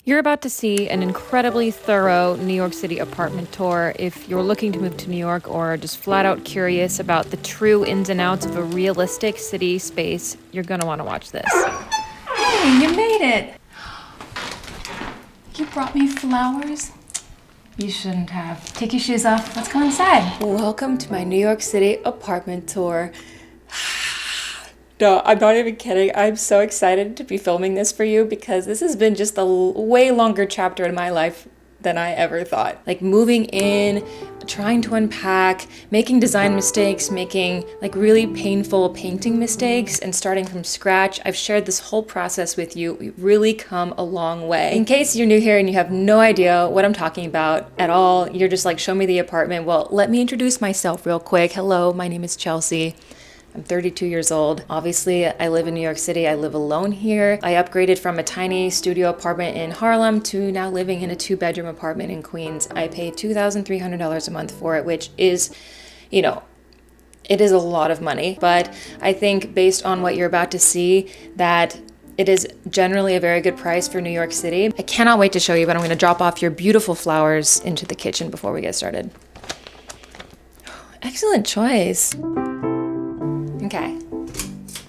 You're about to see an incredibly thorough New York City apartment tour. If you're looking to move to New York or just flat out curious about the true ins and outs of a realistic city space, you're gonna want to watch this. Hey, you made it! You brought me flowers? You shouldn't have. Take your shoes off. Let's go inside. Welcome to my New York City apartment tour. No, I'm not even kidding. I'm so excited to be filming this for you because this has been just a way longer chapter in my life than I ever thought. Like moving in, trying to unpack, making design mistakes, making like really painful painting mistakes and starting from scratch. I've shared this whole process with you. We've really come a long way. In case you're new here and you have no idea what I'm talking about at all, you're just like, show me the apartment. Well, let me introduce myself real quick. Hello, my name is Chelsea. I'm 32 years old. Obviously, I live in New York City. I live alone here. I upgraded from a tiny studio apartment in Harlem to now living in a 2-bedroom apartment in Queens. I pay $2,300 a month for it, which is, you know, it is a lot of money. But I think based on what you're about to see, that it is generally a very good price for New York City. I cannot wait to show you, but I'm gonna drop off your beautiful flowers into the kitchen before we get started. Excellent choice. Okay.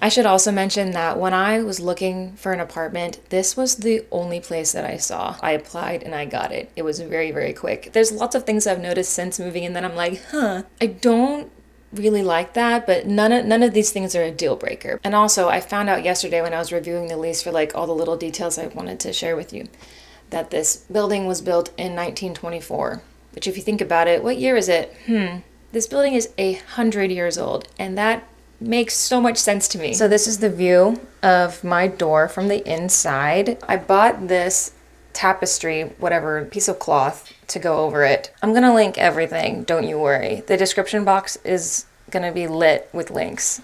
I should also mention that when I was looking for an apartment, this was the only place that I saw. I applied and I got it. It was very, very quick. There's lots of things I've noticed since moving in that I'm like, I don't really like that, but none of these things are a deal breaker. And also, I found out yesterday when I was reviewing the lease for like all the little details I wanted to share with you, that this building was built in 1924, which if you think about it, what year is it? This building is 100 years old, and that makes so much sense to me. So this is the view of my door from the inside. I bought this tapestry, whatever, piece of cloth to go over it. I'm gonna link everything, don't you worry. The description box is gonna be lit with links.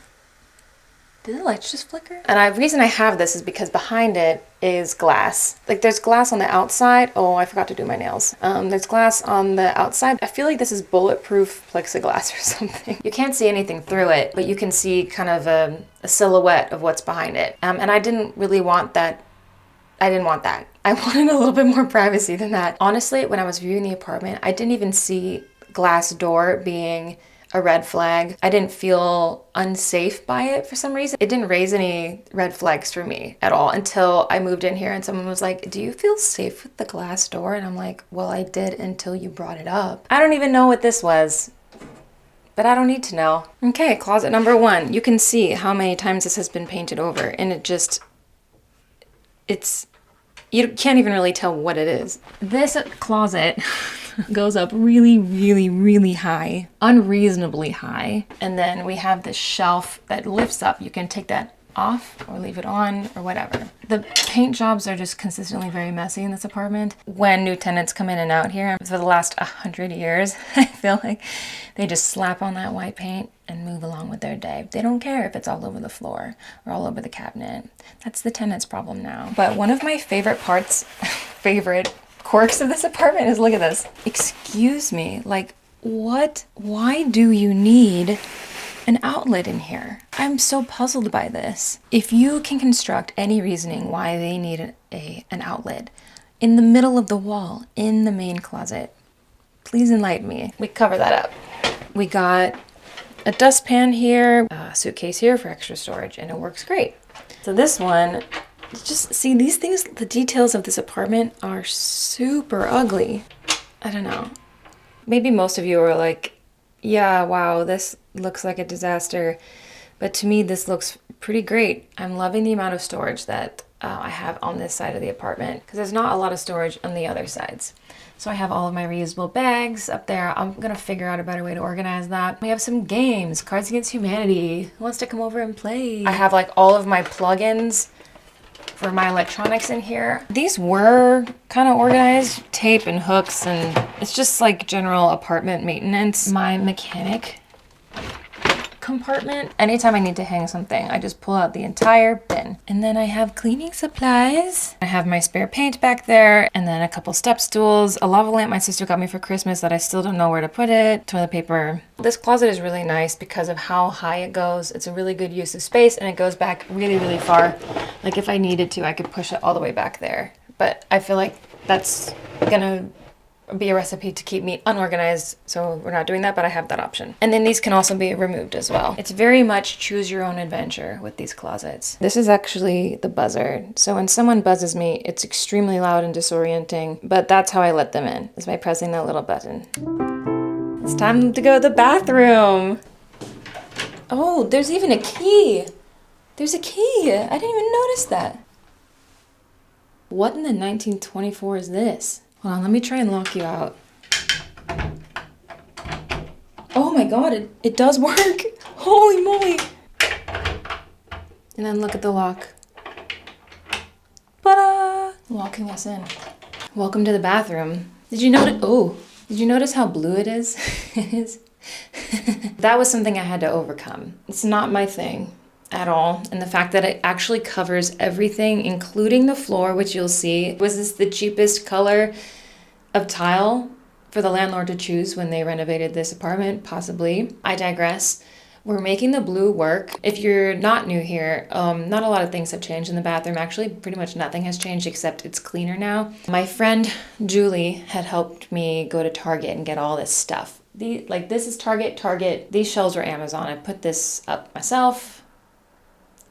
Did the lights just flicker? And the reason I have this is because behind it is glass. Like there's glass on the outside. Oh, I forgot to do my nails. There's glass on the outside. I feel like this is bulletproof plexiglass or something. You can't see anything through it, but you can see kind of a silhouette of what's behind it. And I didn't really want that. I didn't want that. I wanted a little bit more privacy than that. Honestly, when I was viewing the apartment, I didn't even see glass door being a red flag. I didn't feel unsafe by it for some reason. It didn't raise any red flags for me at all until I moved in here and someone was like, do you feel safe with the glass door? And I'm like, well, I did until you brought it up. I don't even know what this was, but I don't need to know. Okay, closet number 1. You can see how many times this has been painted over and you can't even really tell what it is. This closet goes up really, really, really high, unreasonably high. And then we have this shelf that lifts up. You can take that off or leave it on or whatever. The paint jobs are just consistently very messy in this apartment. When new tenants come in and out here, for the last 100 years, I feel like they just slap on that white paint and move along with their day. They don't care if it's all over the floor or all over the cabinet. That's the tenant's problem now. But one of my favorite quirks of this apartment is, look at this. Excuse me, like what? Why do you need an outlet in here? I'm so puzzled by this. If you can construct any reasoning why they need an outlet in the middle of the wall, in the main closet, please enlighten me. We cover that up. We got a dustpan here, a suitcase here for extra storage, and it works great. So this one, just see these things, the details of this apartment are super ugly. I don't know. Maybe most of you are like, yeah, wow, this looks like a disaster. But to me, this looks pretty great. I'm loving the amount of storage that I have on this side of the apartment because there's not a lot of storage on the other sides. So I have all of my reusable bags up there. I'm gonna figure out a better way to organize that. We have some games, Cards Against Humanity. Who wants to come over and play? I have like all of my plugins for my electronics in here. These were kind of organized, tape and hooks, and it's just like general apartment maintenance. My mechanic compartment. Anytime I need to hang something, I just pull out the entire bin. And then I have cleaning supplies. I have my spare paint back there, and then a couple step stools, a lava lamp my sister got me for Christmas that I still don't know where to put it, toilet paper. This closet is really nice because of how high it goes. It's a really good use of space, and it goes back really, really far. Like if I needed to, I could push it all the way back there. But I feel like that's gonna be a recipe to keep me unorganized, so we're not doing that, but I have that option. And then these can also be removed as well. It's very much choose your own adventure with these closets. This is actually the buzzer. So when someone buzzes me, it's extremely loud and disorienting, but that's how I let them in, is by pressing that little button. It's time to go to the bathroom. Oh, there's even a key. There's a key. I didn't even notice that. What in the 1924 is this? Hold on, let me try and lock you out. Oh my god, it does work! Holy moly! And then look at the lock. Ta-da! Locking us in. Welcome to the bathroom. Did you notice how blue it is? It is. That was something I had to overcome. It's not my thing at all. And the fact that it actually covers everything, including the floor, which you'll see. Was this the cheapest color of tile for the landlord to choose when they renovated this apartment? Possibly. I digress. We're making the blue work. If you're not new here, not a lot of things have changed in the bathroom. Actually, pretty much nothing has changed except it's cleaner now. My friend Julie had helped me go to Target and get all this stuff. This is Target. These shelves were Amazon. I put this up myself.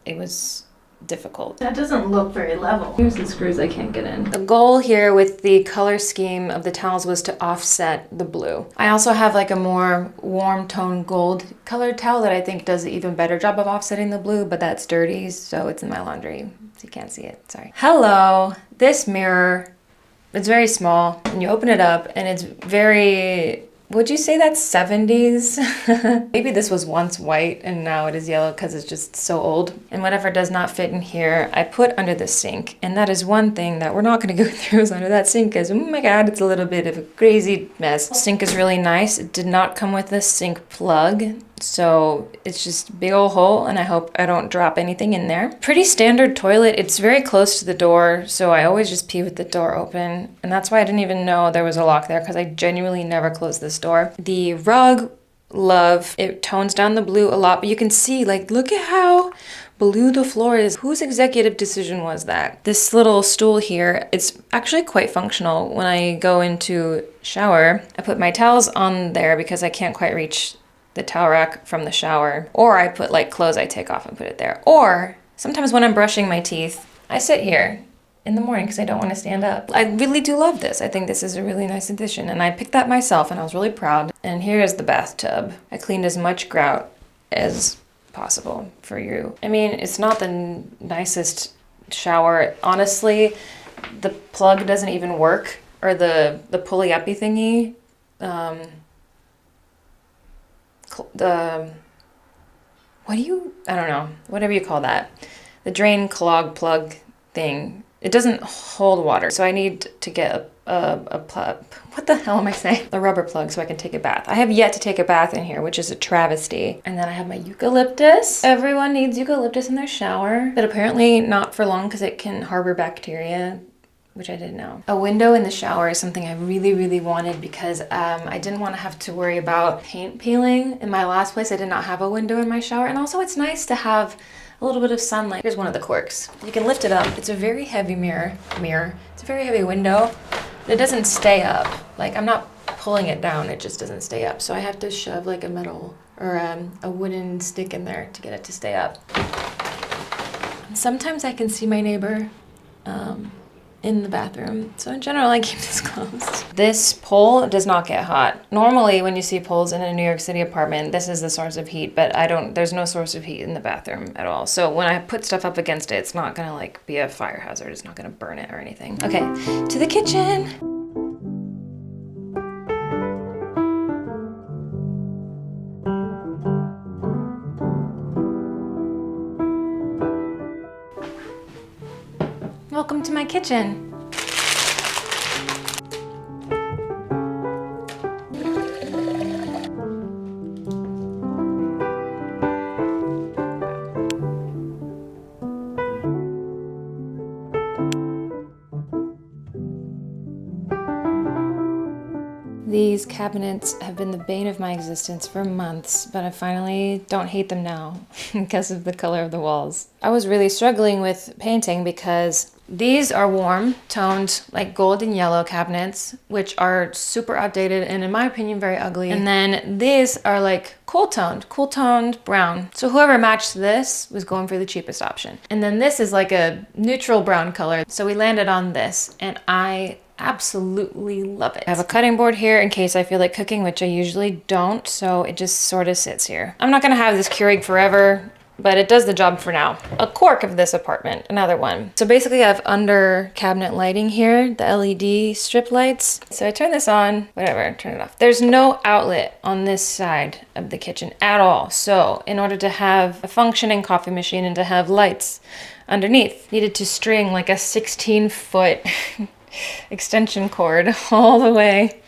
It was difficult. That doesn't look very level. Here's the screws I can't get in. The goal here with the color scheme of the towels was to offset the blue. I also have like a more warm tone gold colored towel that I think does an even better job of offsetting the blue, but that's dirty, so it's in my laundry, so you can't see it, sorry. Hello, this mirror, it's very small, and you open it up, and it's very, would you say that's 70s? Maybe this was once white and now it is yellow because it's just so old. And whatever does not fit in here, I put under the sink. And that is one thing that we're not going to go through is under that sink because, oh my god, it's a little bit of a crazy mess. The sink is really nice. It did not come with a sink plug. So it's just a big old hole, and I hope I don't drop anything in there. Pretty standard toilet. It's very close to the door, so I always just pee with the door open. And that's why I didn't even know there was a lock there, because I genuinely never close this door. The rug, love. It tones down the blue a lot, but you can see, like, look at how blue the floor is. Whose executive decision was that? This little stool here, it's actually quite functional. When I go into shower, I put my towels on there because I can't quite reach the towel rack from the shower, or I put like clothes I take off and put it there. Or sometimes when I'm brushing my teeth, I sit here in the morning because I don't want to stand up. I really do love this. I think this is a really nice addition, and I picked that myself and I was really proud. And here is the bathtub. I cleaned as much grout as possible for you. I mean, it's not the nicest shower. Honestly, the plug doesn't even work, or the pulley-uppy thingy. I don't know, whatever you call that. The drain clog plug thing. It doesn't hold water, so I need to get a plug. What the hell am I saying? A rubber plug so I can take a bath. I have yet to take a bath in here, which is a travesty. And then I have my eucalyptus. Everyone needs eucalyptus in their shower, but apparently not for long because it can harbor bacteria, which I didn't know. A window in the shower is something I really, really wanted because I didn't want to have to worry about paint peeling. In my last place, I did not have a window in my shower. And also it's nice to have a little bit of sunlight. Here's one of the quirks. You can lift it up. It's a very heavy mirror. It's a very heavy window, but it doesn't stay up. Like, I'm not pulling it down, it just doesn't stay up. So I have to shove like a metal or a wooden stick in there to get it to stay up. And sometimes I can see my neighbor in the bathroom. So in general, I keep this closed. This pole does not get hot. Normally, when you see poles in a New York City apartment, this is the source of heat, but there's no source of heat in the bathroom at all. So when I put stuff up against it, it's not gonna like be a fire hazard. It's not gonna burn it or anything. Okay, to the kitchen. Welcome to my kitchen. These cabinets have been the bane of my existence for months, but I finally don't hate them now because of the color of the walls. I was really struggling with painting because These are warm toned, like golden yellow cabinets, which are super outdated and in my opinion very ugly. And then these are like cool toned brown. So whoever matched this was going for the cheapest option. And then this is like a neutral brown color. So we landed on this and I absolutely love it. I have a cutting board here in case I feel like cooking, which I usually don't. So it just sort of sits here. I'm not gonna have this Keurig forever, but it does the job for now. A quirk of this apartment, another one. So basically I have under cabinet lighting here, the LED strip lights. So I turn this on, whatever, turn it off. There's no outlet on this side of the kitchen at all. So in order to have a functioning coffee machine and to have lights underneath, needed to string like a 16-foot extension cord all the way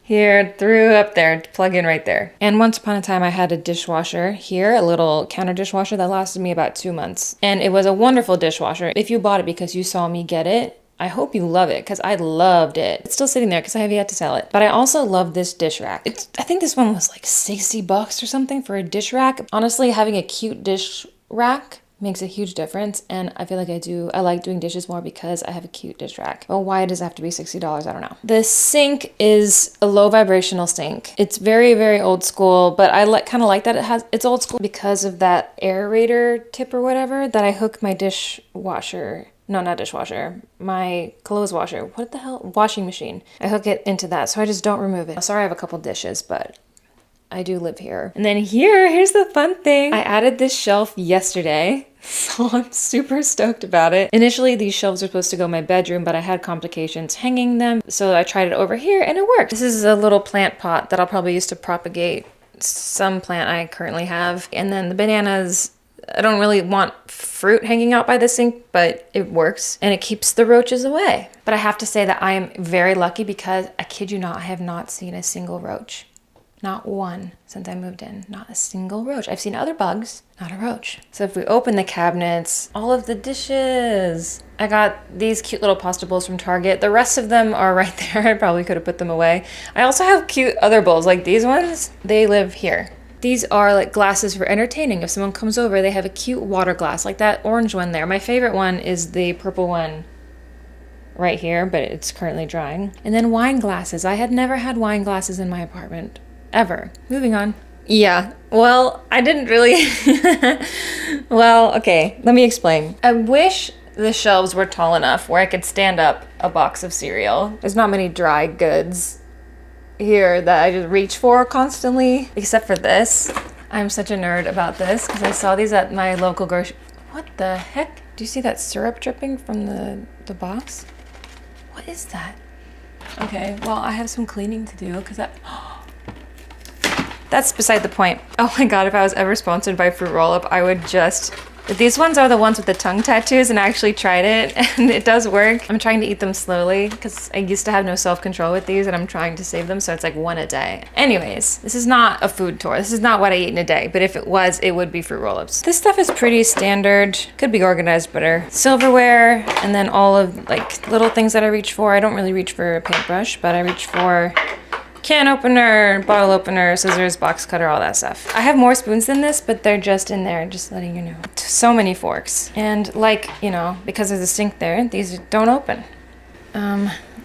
here through up there to plug in right there. And once upon a time I had a dishwasher here, a little counter dishwasher that lasted me about 2 months. And it was a wonderful dishwasher. If you bought it because you saw me get it, I hope you love it because I loved it. It's still sitting there because I have yet to sell it. But I also love this dish rack. I think this one was like $60 or something for a dish rack. Honestly, having a cute dish rack makes a huge difference, and I feel like I like doing dishes more because I have a cute dish rack. But why does it have to be $60? I don't know. The sink is a low vibrational sink. It's very, very old school, but I kind of like that it's old school because of that aerator tip or whatever that I hook my dishwasher. No, not dishwasher. My clothes washer. What the hell? Washing machine. I hook it into that, so I just don't remove it. Sorry, I have a couple dishes, but I do live here. And then here's the fun thing. I added this shelf yesterday, so I'm super stoked about it. Initially, these shelves were supposed to go in my bedroom, but I had complications hanging them, so I tried it over here and it worked. This is a little plant pot that I'll probably use to propagate some plant I currently have. And then the bananas, I don't really want fruit hanging out by the sink, but it works and it keeps the roaches away. But I have to say that I am very lucky because I kid you not, I have not seen a single roach. Not one since I moved in. Not a single roach. I've seen other bugs, not a roach. So if we open the cabinets, all of the dishes. I got these cute little pasta bowls from Target. The rest of them are right there. I probably could have put them away. I also have cute other bowls like these ones. They live here. These are like glasses for entertaining. If someone comes over, they have a cute water glass like that orange one there. My favorite one is the purple one right here, but it's currently drying. And then wine glasses. I had never had wine glasses in my apartment. Ever. Moving on. Yeah, well, I didn't really... Well, okay, let me explain. I wish the shelves were tall enough where I could stand up a box of cereal. There's not many dry goods here that I just reach for constantly, except for this. I'm such a nerd about this because I saw these at my local grocery... What the heck? Do you see that syrup dripping from the box? What is that? Okay, well, I have some cleaning to do because that... That's beside the point. Oh my god, if I was ever sponsored by Fruit Roll-Up, I would just... These ones are the ones with the tongue tattoos, and I actually tried it, and it does work. I'm trying to eat them slowly, because I used to have no self-control with these, and I'm trying to save them, so it's like one a day. Anyways, this is not a food tour. This is not what I eat in a day, but if it was, it would be Fruit Roll-Ups. This stuff is pretty standard. Could be organized better. Silverware, and then all of, like, little things that I reach for. I don't really reach for a paintbrush, but I reach for... can opener, bottle opener, scissors, box cutter, all that stuff. I have more spoons than this, but they're just in there, just letting you know. So many forks. And like, you know, because there's a sink there, these don't open.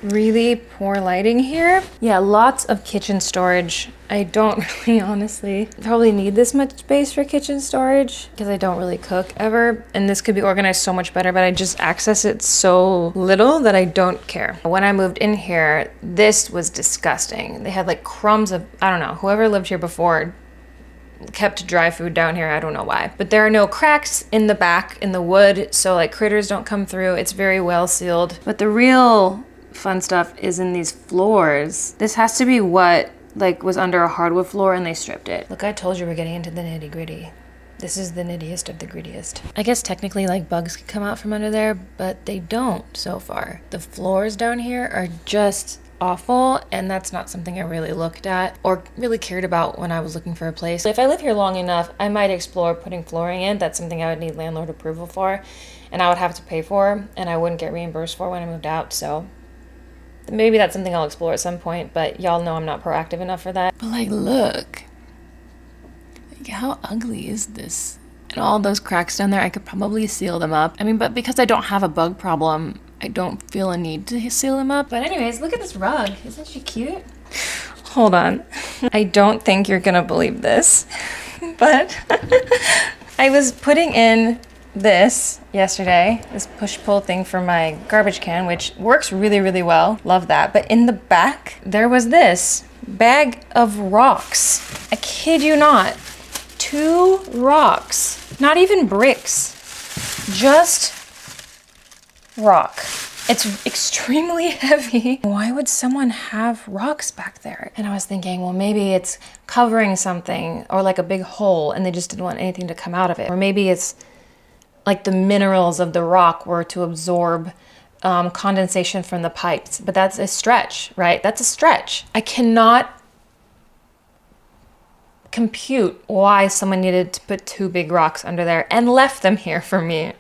Really poor lighting here. Yeah, lots of kitchen storage. I don't really honestly probably need this much space for kitchen storage because I don't really cook ever. And this could be organized so much better, but I just access it so little that I don't care. When I moved in here, this was disgusting. They had like crumbs of, I don't know, whoever lived here before kept dry food down here. I don't know why. But there are no cracks in the back in the wood, so like critters don't come through. It's very well sealed. But the real fun stuff is in these floors. This has to be what like was under a hardwood floor and they stripped it. Look, I told you we're getting into the nitty gritty. This is the nittiest of the grittiest. I guess technically like bugs could come out from under there, but they don't so far. The floors down here are just awful, and that's not something I really looked at or really cared about when I was looking for a place. If I live here long enough, I might explore putting flooring in. That's something I would need landlord approval for, and I would have to pay for, and I wouldn't get reimbursed for when I moved out, so maybe that's something I'll explore at some point, but y'all know I'm not proactive enough for that. But like, look. Like, how ugly is this? And All those cracks down there, I could probably seal them up. I mean, but because I don't have a bug problem, I don't feel a need to seal them up. But anyways, look at this rug. Isn't she cute? Hold on. I don't think you're gonna believe this, but I was putting in this yesterday, this push-pull thing for my garbage can, which works really, really well. Love that. But in the back, there was this bag of rocks. I kid you not. 2 rocks. Not even bricks. Just rock. It's extremely heavy. Why would someone have rocks back there? And I was thinking, well, maybe it's covering something or like a big hole and they just didn't want anything to come out of it. Or maybe it's like the minerals of the rock were to absorb condensation from the pipes. But that's a stretch, right? That's a stretch. I cannot compute why someone needed to put 2 big rocks under there and left them here for me.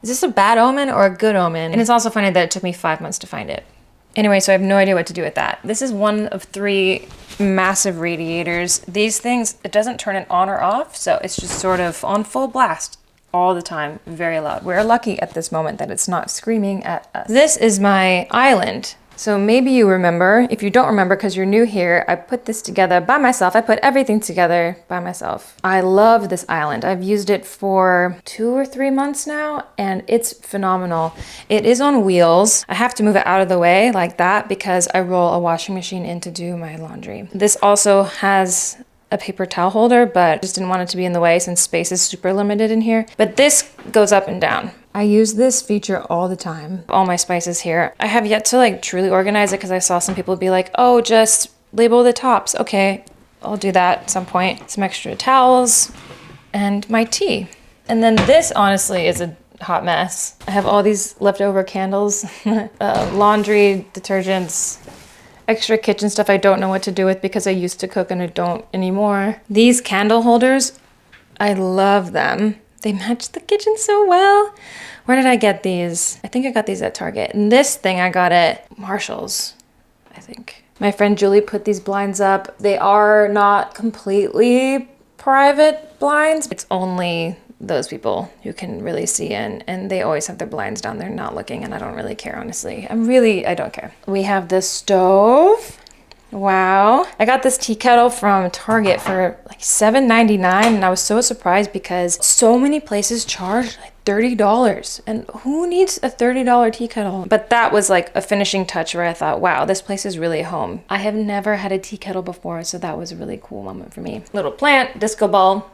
Is this a bad omen or a good omen? And it's also funny that it took me 5 months to find it. Anyway, so I have no idea what to do with that. This is one of 3 massive radiators. These things, it doesn't turn it on or off, so it's just sort of on full blast all the time, very loud. We're lucky at this moment that it's not screaming at us. This is my island. So maybe you remember. If you don't remember because you're new here, I put this together by myself. I put everything together by myself. I love this island. I've used it for 2 or 3 months now and it's phenomenal. It is on wheels. I have to move it out of the way like that because I roll a washing machine in to do my laundry. This also has a paper towel holder, but I just didn't want it to be in the way since space is super limited in here. But this goes up and down. I use this feature all the time. All my spices here. I have yet to like truly organize it because I saw some people be like, oh, just label the tops. Okay, I'll do that at some point. Some extra towels and my tea. And then this honestly is a hot mess. I have all these leftover candles, laundry, detergents, extra kitchen stuff I don't know what to do with because I used to cook and I don't anymore. These candle holders, I love them. They match the kitchen so well. Where did I get these? I think I got these at Target. And this thing I got at Marshall's, I think. My friend Julie put these blinds up. They are not completely private blinds. It's only those people who can really see in, and they always have their blinds down. They're not looking, and I don't really care, honestly. I don't care. We have this stove. Wow. I got this tea kettle from Target for like $7.99 and I was so surprised because so many places charge like $30 and who needs a $30 tea kettle? But that was like a finishing touch where I thought, wow, this place is really home. I have never had a tea kettle before, so that was a really cool moment for me. Little plant, disco ball.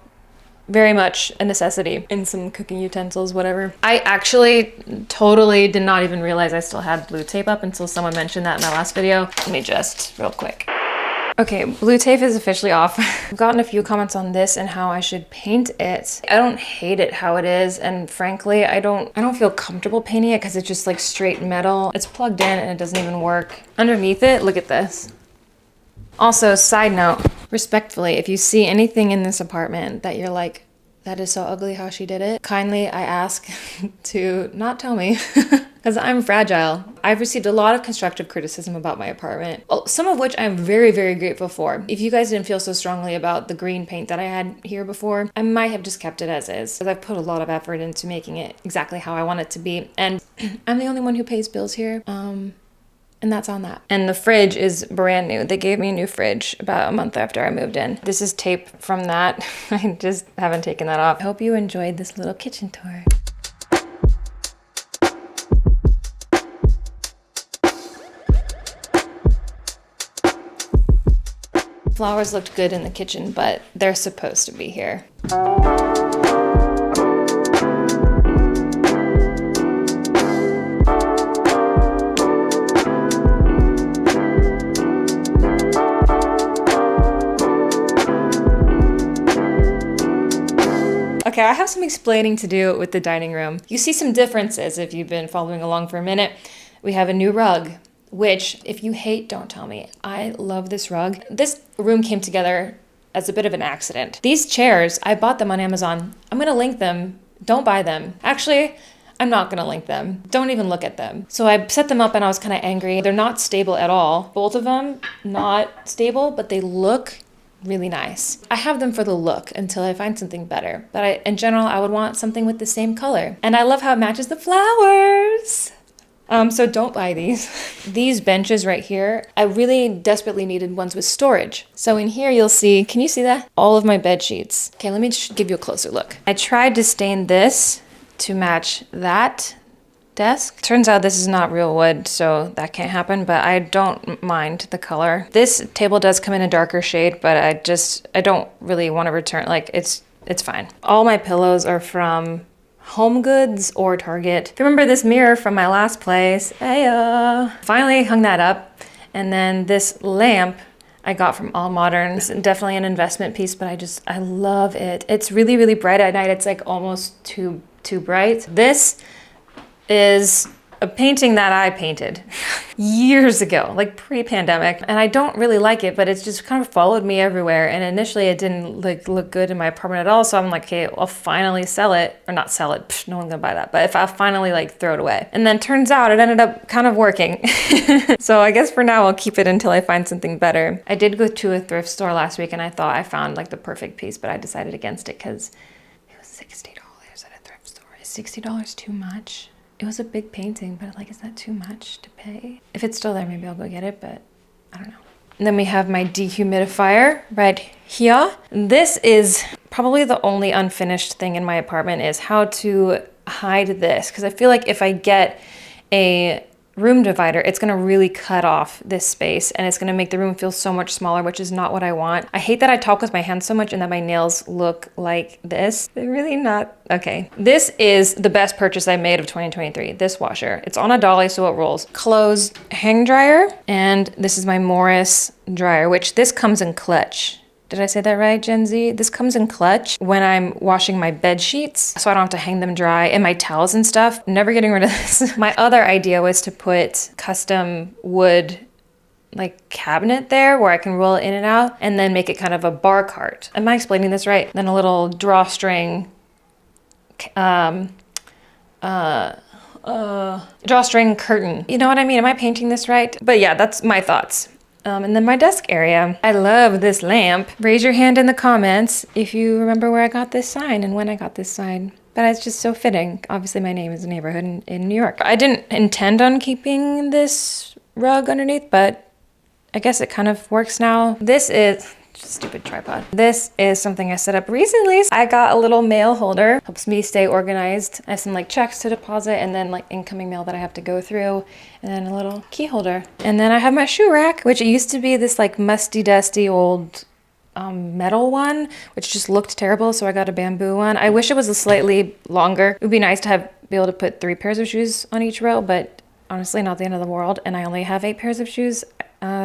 Very much a necessity, and some cooking utensils, whatever. I actually totally did not even realize I still had blue tape up until someone mentioned that in my last video. Let me just real quick. Okay, blue tape is officially off. I've gotten a few comments on this and how I should paint it. I don't hate it how it is, and frankly, I don't feel comfortable painting it because it's just like straight metal. It's plugged in and it doesn't even work. Underneath it, look at this. Also, side note, respectfully, if you see anything in this apartment that you're like, that is so ugly how she did it, kindly I ask to not tell me because I'm fragile. I've received a lot of constructive criticism about my apartment, some of which I'm very, very grateful for. If you guys didn't feel so strongly about the green paint that I had here before, I might have just kept it as is because I've put a lot of effort into making it exactly how I want it to be. And I'm the only one who pays bills here. And that's on that. And the fridge is brand new. They gave me a new fridge about a month after I moved in. This is tape from that. I just haven't taken that off. I hope you enjoyed this little kitchen tour. Flowers looked good in the kitchen, but they're supposed to be here. Okay, I have some explaining to do with the dining room. You see some differences if you've been following along for a minute. We have a new rug, which if you hate, don't tell me. I love this rug. This room came together as a bit of an accident. These chairs, I bought them on Amazon. I'm gonna link them. Don't buy them. Actually, I'm not gonna link them. Don't even look at them. So I set them up and I was kind of angry. They're not stable at all. Both of them, not stable, but they look really nice. I have them for the look until I find something better. But in general, I would want something with the same color. And I love how it matches the flowers. So don't buy these. These benches right here, I really desperately needed ones with storage. So in here you'll see, can you see that? All of my bed sheets. Okay, let me just give you a closer look. I tried to stain this to match that desk. Turns out this is not real wood, so that can't happen, but I don't mind the color. This table does come in a darker shade, but I don't really want to return, like it's fine. All my pillows are from Home Goods or Target. If you remember this mirror from my last place, finally hung that up. And then this lamp I got from All Modern. It's definitely an investment piece, but I love it. It's really, really bright at night. It's like almost too bright. This is a painting that I painted years ago, like pre-pandemic. And I don't really like it, but it's just kind of followed me everywhere. And initially it didn't like look good in my apartment at all. So I'm like, okay, I'll finally sell it, or not sell it. Psh, no one's gonna buy that. But if I finally like throw it away. And then turns out it ended up kind of working. So I guess for now I'll keep it until I find something better. I did go to a thrift store last week and I thought I found like the perfect piece, but I decided against it because it was $60 at a thrift store. Is $60 too much? It was a big painting, but like, is that too much to pay? If it's still there, maybe I'll go get it, but I don't know. And then we have my dehumidifier right here. This is probably the only unfinished thing in my apartment, is how to hide this. Because I feel like if I get a room divider, it's gonna really cut off this space and it's gonna make the room feel so much smaller, which is not what I want. I hate that I talk with my hands so much and that my nails look like this. They're really not, okay. This is the best purchase I made of 2023, this washer. It's on a dolly, so it rolls. Clothes hang dryer, and this is my Morris dryer, which this comes in clutch. Did I say that right, Gen Z? This comes in clutch when I'm washing my bed sheets, so I don't have to hang them dry, and my towels and stuff. Never getting rid of this. My other idea was to put custom wood like cabinet there where I can roll it in and out, and then make it kind of a bar cart. Am I explaining this right? Then a little drawstring, drawstring curtain. You know what I mean? Am I painting this right? But yeah, that's my thoughts. And then my desk area. I love this lamp. Raise your hand in the comments if you remember where I got this sign and when I got this sign. But it's just so fitting. Obviously my name is a neighborhood in New York. I didn't intend on keeping this rug underneath, but I guess it kind of works now. This is stupid tripod. This is something I set up recently. I got a little mail holder, helps me stay organized. I have some like checks to deposit and then like incoming mail that I have to go through, and then a little key holder. And then I have my shoe rack, which it used to be this like musty, dusty old metal one, which just looked terrible. So I got a bamboo one. I wish it was a slightly longer. It would be nice to be able to put 3 pairs of shoes on each row, but honestly not the end of the world. And I only have 8 pairs of shoes.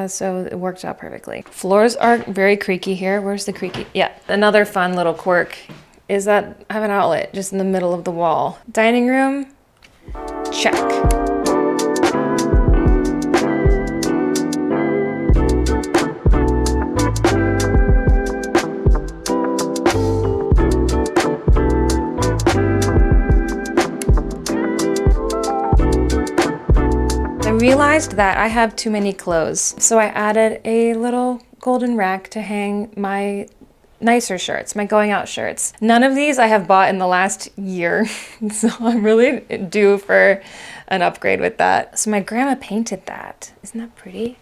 So it worked out perfectly. Floors are very creaky here. Where's the creaky? Yeah. Another fun little quirk is that I have an outlet just in the middle of the wall. Dining room, check. I realized that I have too many clothes, so I added a little golden rack to hang my nicer shirts, my going out shirts. None of these I have bought in the last year, so I'm really due for an upgrade with that. So my grandma painted that. Isn't that pretty?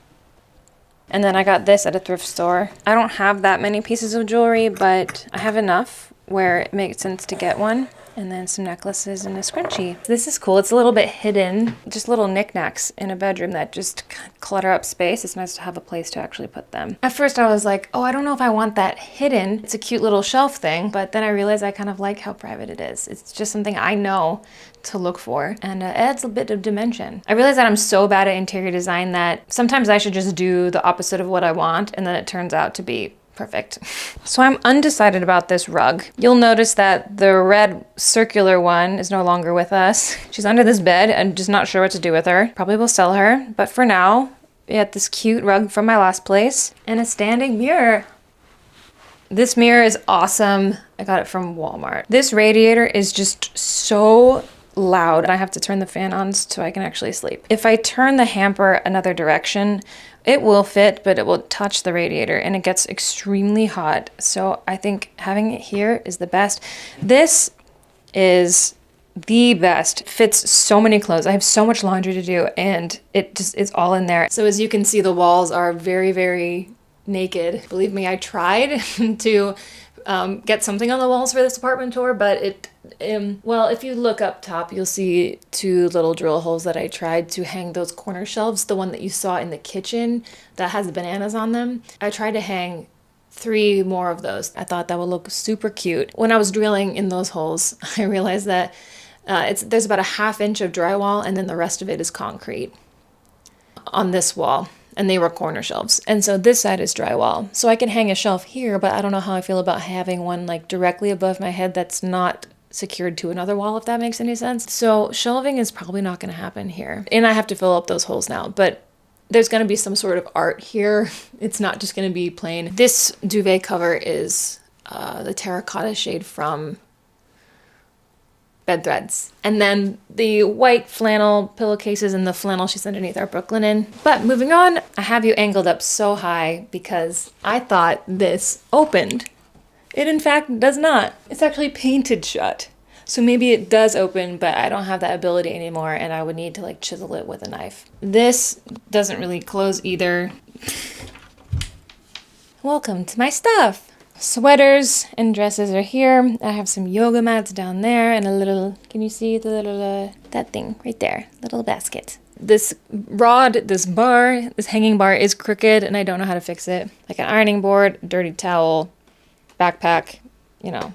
And then I got this at a thrift store. I don't have that many pieces of jewelry, but I have enough where it makes sense to get one. And then some necklaces and a scrunchie. This is cool. It's a little bit hidden, just little knickknacks in a bedroom that just clutter up space. It's nice to have a place to actually put them. At first I was like, oh, I don't know if I want that hidden. It's a cute little shelf thing, but then I realized I kind of like how private it is. It's just something I know to look for, and it adds a bit of dimension. I realized that I'm so bad at interior design that sometimes I should just do the opposite of what I want, and then it turns out to be perfect. So I'm undecided about this rug. You'll notice that the red circular one is no longer with us. She's under this bed and just not sure what to do with her. Probably will sell her, but for now, we had this cute rug from my last place and a standing mirror. This mirror is awesome. I got it from Walmart. This radiator is just so loud. I have to turn the fan on so I can actually sleep. If I turn the hamper another direction, it will fit, but it will touch the radiator and it gets extremely hot. So I think having it here is the best. This is the best. Fits so many clothes. I have so much laundry to do and it's all in there. So as you can see, the walls are very, very naked. Believe me, I tried to get something on the walls for this apartment tour, but well, if you look up top, you'll see 2 little drill holes that I tried to hang those corner shelves, the one that you saw in the kitchen that has the bananas on them. I tried to hang 3 more of those. I thought that would look super cute. When I was drilling in those holes, I realized that there's about a 1/2 inch of drywall and then the rest of it is concrete on this wall. And they were corner shelves. And so this side is drywall. So I can hang a shelf here, but I don't know how I feel about having one like directly above my head that's not secured to another wall, if that makes any sense. So shelving is probably not gonna happen here. And I have to fill up those holes now, but there's gonna be some sort of art here. It's not just gonna be plain. This duvet cover is the terracotta shade from Bed Threads. And then the white flannel pillowcases and the flannel sheets underneath are Brooklinen. But moving on, I have you angled up so high because I thought this opened. It in fact does not. It's actually painted shut. So maybe it does open, but I don't have that ability anymore and I would need to like chisel it with a knife. This doesn't really close either. Welcome to my stuff. Sweaters and dresses are here. I have some yoga mats down there and a little, can you see the little, that thing right there, little basket. This rod, this hanging bar is crooked and I don't know how to fix it. Like an ironing board, dirty towel, backpack, you know.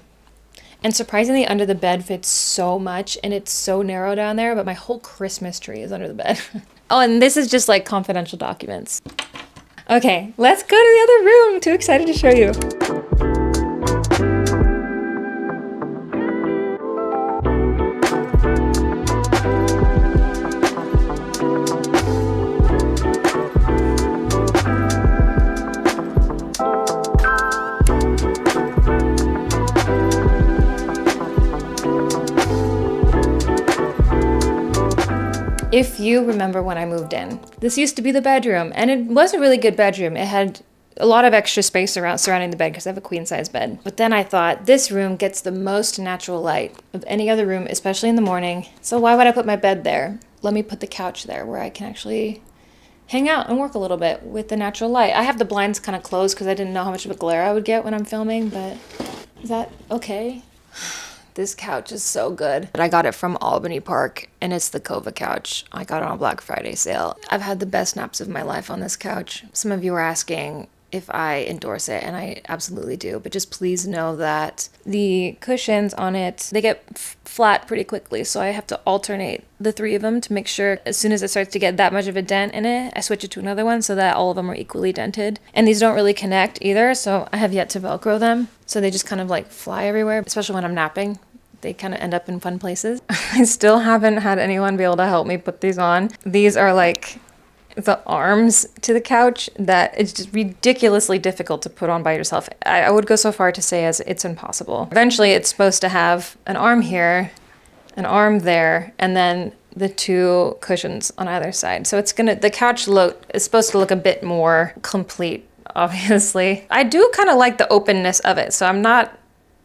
And surprisingly, under the bed fits so much and it's so narrow down there, but my whole Christmas tree is under the bed. Oh, and this is just like confidential documents. Okay, let's go to the other room. Too excited to show you. If you remember when I moved in, this used to be the bedroom, and it was a really good bedroom. It had a lot of extra space surrounding the bed because I have a queen size bed. But then I thought this room gets the most natural light of any other room, especially in the morning. So why would I put my bed there? Let me put the couch there where I can actually hang out and work a little bit with the natural light. I have the blinds kind of closed because I didn't know how much of a glare I would get when I'm filming, but is that okay? This couch is so good. I got it from Albany Park and it's the Kova couch. I got it on a Black Friday sale. I've had the best naps of my life on this couch. Some of you are asking if I endorse it, and I absolutely do, but just please know that the cushions on it, they get flat pretty quickly, so I have to alternate the 3 of them to make sure as soon as it starts to get that much of a dent in it, I switch it to another one so that all of them are equally dented. And these don't really connect either, so I have yet to Velcro them, so they just kind of like fly everywhere, especially when I'm napping. They kind of end up in fun places. I still haven't had anyone be able to help me put these on. These are like the arms to the couch that it's just ridiculously difficult to put on by yourself. I would go so far to say as it's impossible. Eventually it's supposed to have an arm here, an arm there, and then the 2 cushions on either side. So the couch is supposed to look a bit more complete, obviously. I do kind of like the openness of it, so I'm not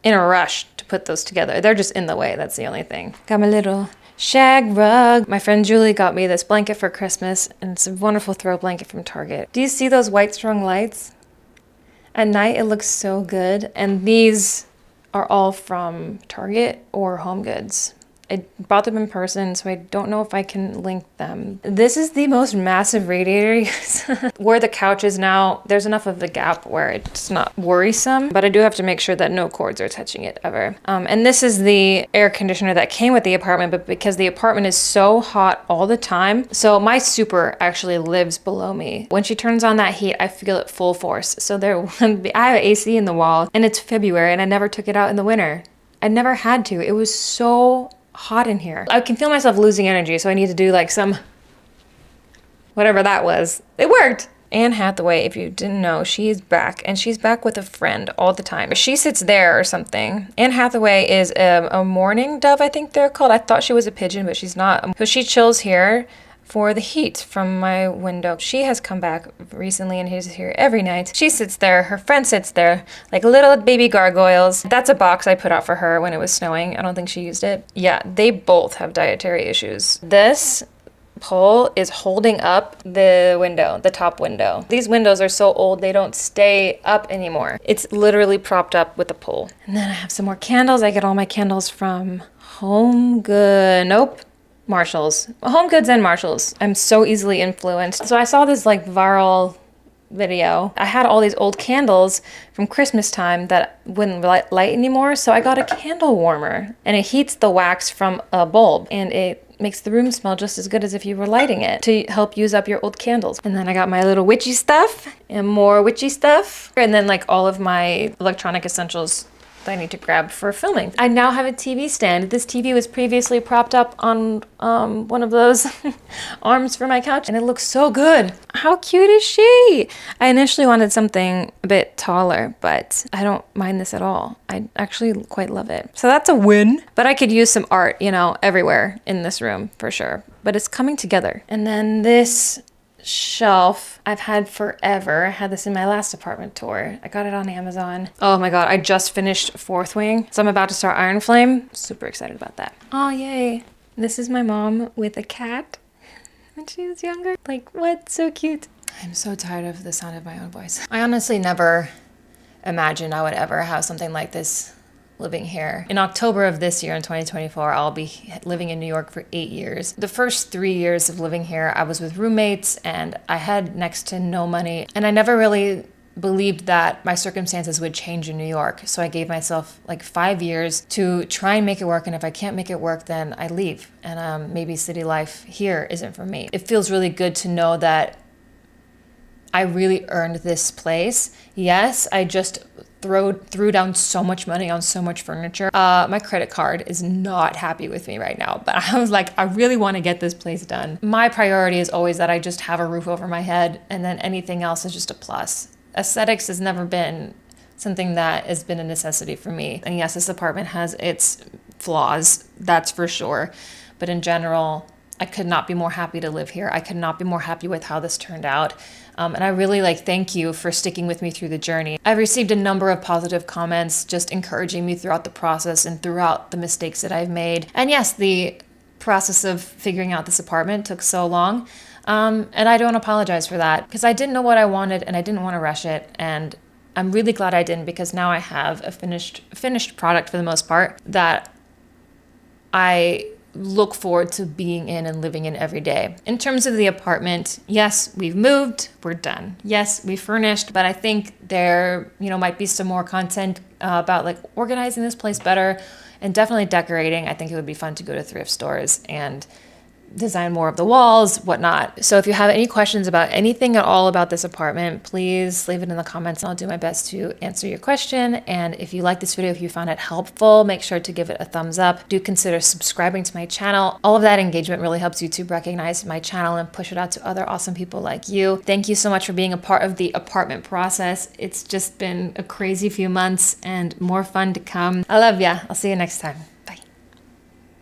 in a rush to put those together. They're just in the way, that's the only thing. Got my little shag rug. My friend Julie got me this blanket for Christmas, and it's a wonderful throw blanket from Target. Do you see those white strung lights? At night, it looks so good. And these are all from Target or Home Goods. I bought them in person, so I don't know if I can link them. This is the most massive radiator. Where the couch is now, there's enough of the gap where it's not worrisome, but I do have to make sure that no cords are touching it ever. And this is the air conditioner that came with the apartment, but because the apartment is so hot all the time, so my super actually lives below me. When she turns on that heat, I feel it full force. So I have AC in the wall, and it's February, and I never took it out in the winter. I never had to. It was so hot in here. I can feel myself losing energy, so I need to do like some whatever that was. It worked. Anne Hathaway, if you didn't know, she's back, and she's back with a friend all the time. She sits there or something. Anne Hathaway is a mourning dove, I think they're called. I thought she was a pigeon, but she's not. So she chills here for the heat from my window. She has come back recently and is here every night. She sits there, her friend sits there, like little baby gargoyles. That's a box I put out for her when it was snowing. I don't think she used it. Yeah, they both have dietary issues. This pole is holding up the window, the top window. These windows are so old, they don't stay up anymore. It's literally propped up with a pole. And then I have some more candles. I get all my candles from Home Good. Nope. Marshalls. Home Goods and Marshalls. I'm so easily influenced. So I saw this like viral video. I had all these old candles from Christmas time that wouldn't light anymore, so I got a candle warmer, and it heats the wax from a bulb, and it makes the room smell just as good as if you were lighting it to help use up your old candles. And then I got my little witchy stuff and more witchy stuff, and then like all of my electronic essentials that I need to grab for filming. I now have a TV stand. This TV was previously propped up on one of those arms for my couch, and it looks so good. How cute is she? I initially wanted something a bit taller, but I don't mind this at all. I actually quite love it. So that's a win. But I could use some art, you know, everywhere in this room for sure. But it's coming together. And then this shelf I've had forever. I had this in my last apartment tour. I got it on Amazon. Oh my god, I just finished Fourth Wing, so I'm about to start Iron Flame. Super excited about that. Oh yay. This is my mom with a cat when she was younger. Like, what? So cute. I'm so tired of the sound of my own voice. I honestly never imagined I would ever have something like this living here. In October of this year, in 2024, I'll be living in New York for 8 years. The first 3 years of living here, I was with roommates and I had next to no money. And I never really believed that my circumstances would change in New York. So I gave myself like 5 years to try and make it work. And if I can't make it work, then I leave. And maybe city life here isn't for me. It feels really good to know that I really earned this place. Yes, I just threw down so much money on so much furniture. My credit card is not happy with me right now, but I was like, I really want to get this place done. My priority is always that I just have a roof over my head, and then anything else is just a plus. Aesthetics has never been something that has been a necessity for me. And yes, this apartment has its flaws, that's for sure. But in general, I could not be more happy to live here. I could not be more happy with how this turned out. And I really thank you for sticking with me through the journey. I've received a number of positive comments just encouraging me throughout the process and throughout the mistakes that I've made. And yes, the process of figuring out this apartment took so long. And I don't apologize for that because I didn't know what I wanted and I didn't want to rush it. And I'm really glad I didn't because now I have a finished product for the most part that I look forward to being in and living in every day. In terms of the apartment, yes, we've moved, we're done. Yes, we furnished, but I think there, might be some more content about organizing this place better and definitely decorating. I think it would be fun to go to thrift stores and design more of the walls, whatnot. So if you have any questions about anything at all about this apartment, please leave it in the comments and I'll do my best to answer your question. And if you like this video, if you found it helpful, make sure to give it a thumbs up. Do consider subscribing to my channel. All of that engagement really helps YouTube recognize my channel and push it out to other awesome people like you. Thank you so much for being a part of the apartment process. It's just been a crazy few months and more fun to come. I love ya. I'll see you next time.